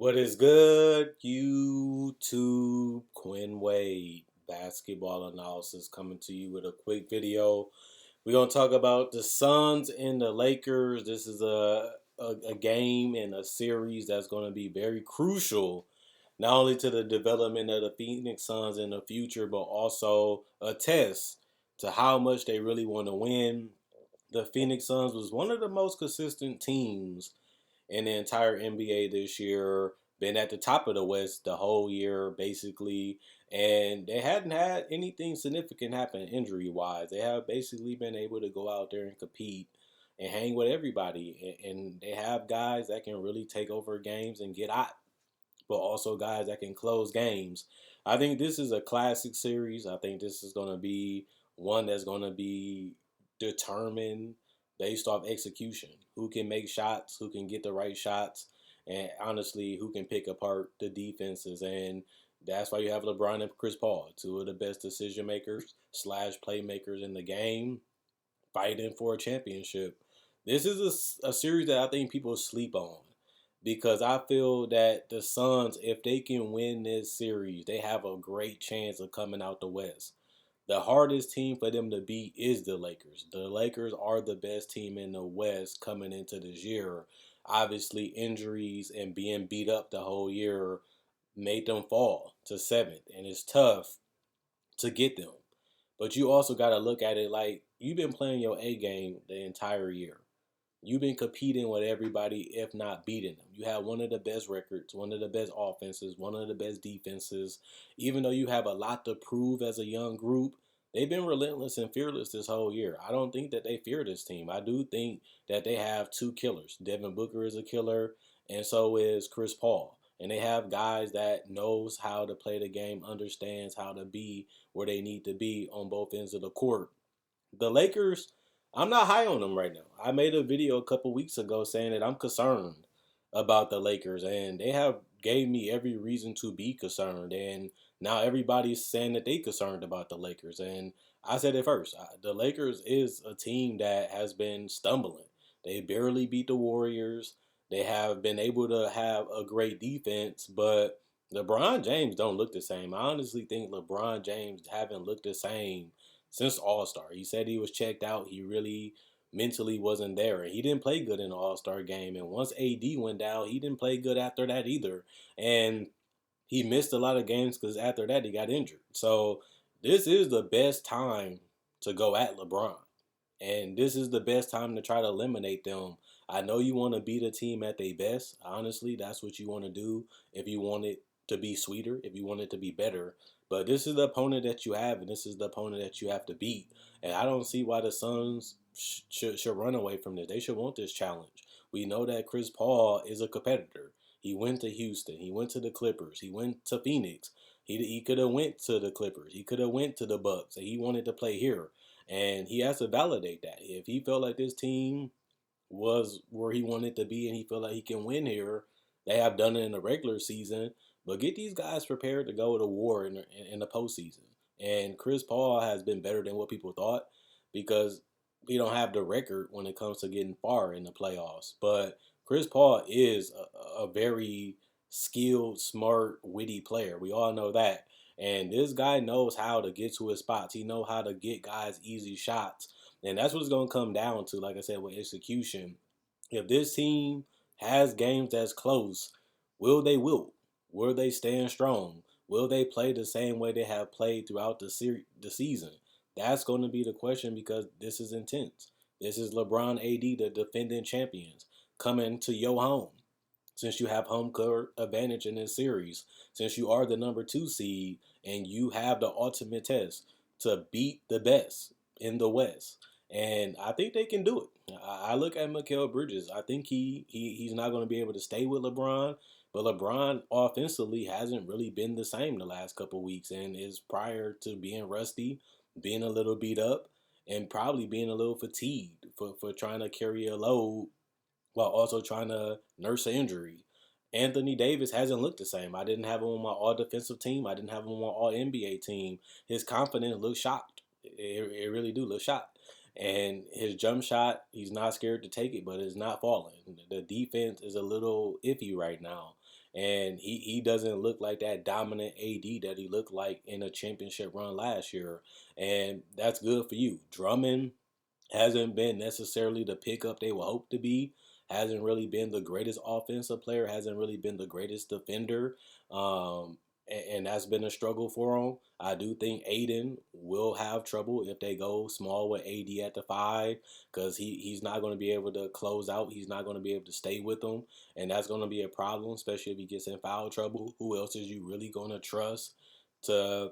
What is good, YouTube? Quinn Wade, basketball analysis coming to you with a quick video. We're going to talk about the Suns and the Lakers. This is a game and a series that's going to be very crucial, not only to the development of the Phoenix Suns in the future, but also a test to how much they really want to win. The Phoenix Suns was one of the most consistent teams in the entire NBA this year. Been at the top of the West the whole year, basically. And they hadn't had anything significant happen injury wise. They have basically been able to go out there and compete and hang with everybody. And they have guys that can really take over games and get hot, but also guys that can close games. I think this is a classic series. I think this is going to be one that's going to be determined based off execution. Who can make shots, who can get the right shots, and honestly, who can pick apart the defenses. And that's why you have LeBron and Chris Paul, two of the best decision makers slash playmakers in the game, fighting for a championship. This is a series that I think people sleep on because I feel that the Suns, if they can win this series, they have a great chance of coming out the West. The hardest team for them to beat is the Lakers. The Lakers are the best team in the West coming into this year. Obviously, injuries and being beat up the whole year made them fall to seventh, and it's tough to get them. But you also got to look at it like you've been playing your A game the entire year. You've been competing with everybody, if not beating them. You have one of the best records, one of the best offenses, one of the best defenses. Even though you have a lot to prove as a young group, they've been relentless and fearless this whole year. I don't think that they fear this team. I do think that they have two killers. Devin Booker is a killer, and so is Chris Paul. And they have guys that knows how to play the game, understands how to be where they need to be on both ends of the court. The Lakers, I'm not high on them right now. I made a video a couple weeks ago saying that I'm concerned about the Lakers, and they have gave me every reason to be concerned. And now everybody's saying that they concerned about the Lakers, and I said it first. The Lakers is a team that has been stumbling. They barely beat the Warriors. They have been able to have a great defense, but LeBron James don't look the same. I honestly think LeBron James haven't looked the same since All Star. He said he was checked out. He really mentally wasn't there. He didn't play good in the All Star game. And once AD went down, he didn't play good after that either. And he missed a lot of games because after that he got injured. So this is the best time to go at LeBron. And this is the best time to try to eliminate them. I know you want to beat a team at their best. Honestly, that's what you want to do if you want it to be sweeter, if you want it to be better. But this is the opponent that you have, and this is the opponent that you have to beat. And I don't see why the Suns should run away from this. They should want this challenge. We know that Chris Paul is a competitor. He went to Houston. He went to the Clippers. He went to Phoenix. He could have went to the Clippers. He could have went to the Bucks. And he wanted to play here, and he has to validate that. If he felt like this team was where he wanted to be and he felt like he can win here, they have done it in the regular season. But get these guys prepared to go to war in the postseason. And Chris Paul has been better than what people thought because he don't have the record when it comes to getting far in the playoffs. But Chris Paul is a very skilled, smart, witty player. We all know that. And this guy knows how to get to his spots. He knows how to get guys easy shots. And that's what it's going to come down to, like I said, with execution. If this team has games that's close, will they wilt? Will they stand strong? Will they play the same way they have played throughout the season? That's going to be the question because this is intense. This is LeBron AD, the defending champions, coming to your home. Since you have home court advantage in this series, since you are the number two seed and you have the ultimate test to beat the best in the West. And I think they can do it. I look at Mikal Bridges. I think he's not going to be able to stay with LeBron, but LeBron offensively hasn't really been the same the last couple weeks, and is prior to being rusty, being a little beat up, and probably being a little fatigued for trying to carry a load while also trying to nurse an injury. Anthony Davis hasn't looked the same. I didn't have him on my all defensive team. I didn't have him on my all NBA team. His confidence looks shocked. It really do look shocked. And his jump shot, he's not scared to take it, but it's not falling. The defense is a little iffy right now. And he doesn't look like that dominant AD that he looked like in a championship run last year. And that's good for you. Drummond hasn't been necessarily the pickup they would hope to be. Hasn't really been the greatest offensive player. Hasn't really been the greatest defender. And that's been a struggle for him. I do think Aiden will have trouble if they go small with AD at the five, because he's not going to be able to close out. He's not going to be able to stay with them, and that's going to be a problem, especially if he gets in foul trouble. Who else is you really going to trust to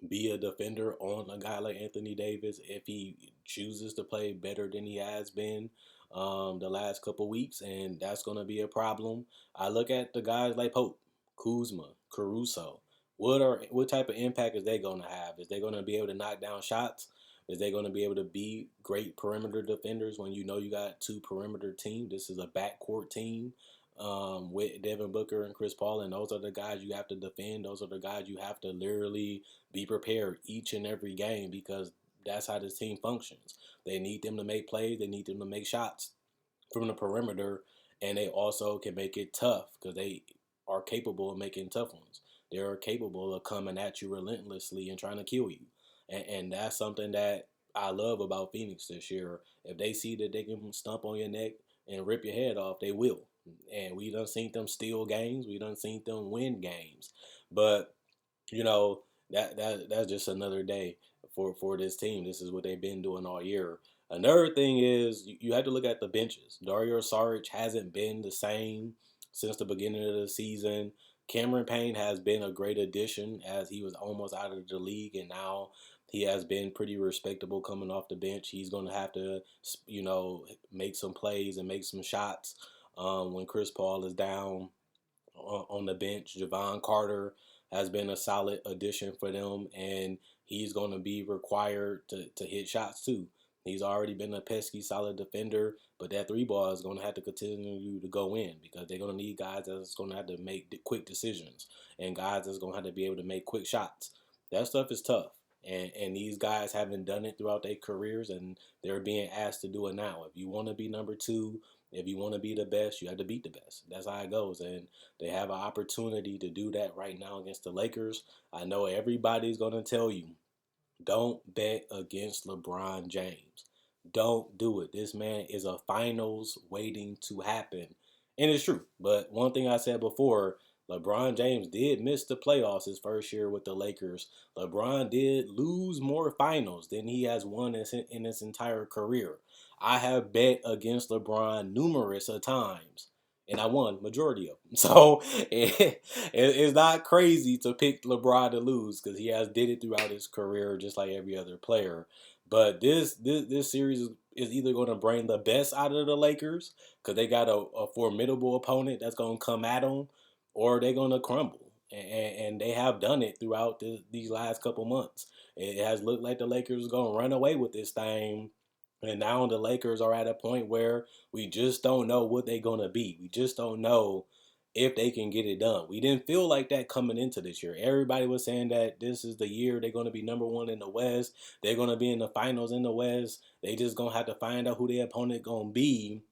be a defender on a guy like Anthony Davis if he chooses to play better than he has been the last couple weeks? And that's going to be a problem. I look at the guys like Pope, Kuzma, Caruso. What type of impact is they going to have? Is they going to be able to knock down shots? Is they going to be able to be great perimeter defenders when you know you got two perimeter team? This is a backcourt team with Devin Booker and Chris Paul, and those are the guys you have to defend. Those are the guys you have to literally be prepared each and every game, because that's how this team functions. They need them to make plays. They need them to make shots from the perimeter, and they also can make it tough because they are capable of making tough ones. They are capable of coming at you relentlessly and trying to kill you. And that's something that I love about Phoenix this year. If they see that they can stump on your neck and rip your head off, they will. And we done seen them steal games. We done seen them win games. But you know that's just another day for this team. This is what they've been doing all year. Another thing is you have to look at the benches. Dario Saric hasn't been the same since the beginning of the season. Cameron Payne has been a great addition as he was almost out of the league, and now he has been pretty respectable coming off the bench. He's going to have to, make some plays and make some shots when Chris Paul is down on the bench. Javon Carter has been a solid addition for them, and he's going to be required to hit shots too. He's already been a pesky, solid defender, but that three ball is going to have to continue to go in because they're going to need guys that's going to have to make quick decisions and guys that's going to have to be able to make quick shots. That stuff is tough. And these guys haven't done it throughout their careers, and they're being asked to do it now. If you want to be number two, if you want to be the best, you have to beat the best. That's how it goes. And they have an opportunity to do that right now against the Lakers. I know everybody's going to tell you, don't bet against LeBron James. Don't do it. This man is a finals waiting to happen. And it's true. But one thing I said before, LeBron James did miss the playoffs his first year with the Lakers. LeBron did lose more finals than he has won in his entire career. I have bet against LeBron numerous of times, and I won majority of them. So it's not crazy to pick LeBron to lose because he has did it throughout his career just like every other player. But this series is either going to bring the best out of the Lakers because they got a formidable opponent that's going to come at them, or they're going to crumble. And they have done it throughout these last couple months. It has looked like the Lakers are going to run away with this thing. And now the Lakers are at a point where we just don't know what they're going to be. We just don't know if they can get it done. We didn't feel like that coming into this year. Everybody was saying that this is the year they're going to be number one in the West. They're going to be in the finals in the West. They just going to have to find out who their opponent going to be.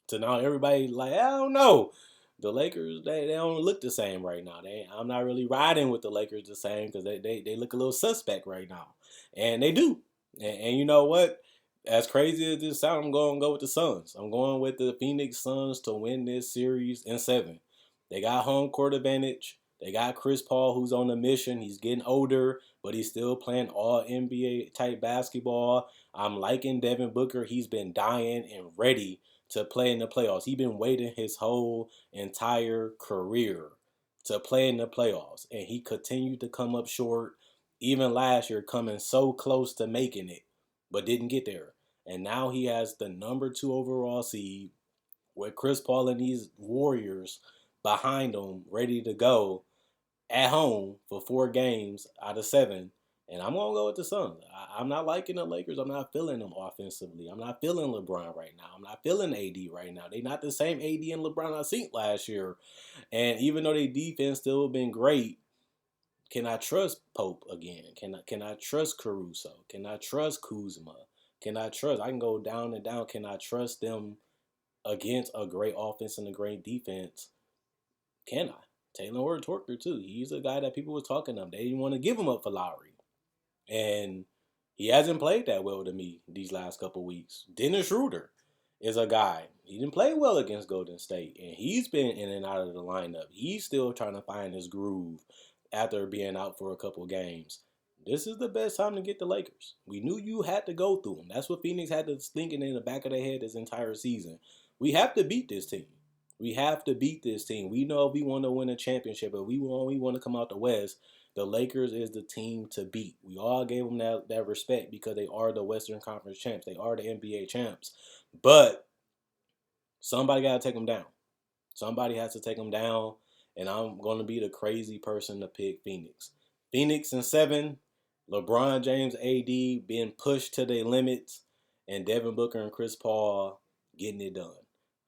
So now everybody like, I don't know. The Lakers, they don't look the same right now. I'm not really riding with the Lakers the same because they look a little suspect right now. And they do. And you know what? As crazy as this sounds, I'm going to go with the Suns. I'm going with the Phoenix Suns to win this series in 7. They got home court advantage. They got Chris Paul, who's on a mission. He's getting older, but he's still playing all NBA type basketball. I'm liking Devin Booker. He's been dying and ready to play in the playoffs. He's been waiting his whole entire career to play in the playoffs, and he continued to come up short. Even last year, coming so close to making it, but didn't get there. And now he has the number 2 overall seed with Chris Paul and these Warriors behind him, ready to go at home for 4 games out of 7. And I'm going to go with the Suns. I'm not liking the Lakers. I'm not feeling them offensively. I'm not feeling LeBron right now. I'm not feeling AD right now. They're not the same AD and LeBron I seen last year. And even though their defense still been great, can I trust Pope again? Can I trust Caruso? Can I trust Kuzma? I can go down and down. Can I trust them against a great offense and a great defense? Can I? Taylor Horton-Tucker too. He's a guy that people were talking of. They didn't want to give him up for Lowry. And he hasn't played that well to me these last couple weeks. Dennis Schroeder is a guy. He didn't play well against Golden State, and he's been in and out of the lineup. He's still trying to find his groove after being out for a couple games. This is the best time to get the Lakers. We knew you had to go through them. That's what Phoenix had to thinking in the back of their head this entire season. We have to beat this team. We have to beat this team. We know if we want to win a championship, if we want to come out the West, the Lakers is the team to beat. We all gave them that respect because they are the Western Conference champs. They are the NBA champs. But somebody got to take them down. Somebody has to take them down, and I'm going to be the crazy person to pick Phoenix. Phoenix in 7, LeBron James, AD being pushed to their limits, and Devin Booker and Chris Paul getting it done.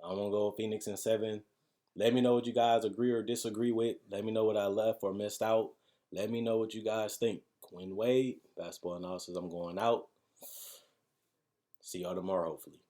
I'm going to go Phoenix in 7. Let me know what you guys agree or disagree with. Let me know what I left or missed out. Let me know what you guys think. Quinn Wade, Basketball Analysis, I'm going out. See y'all tomorrow, hopefully.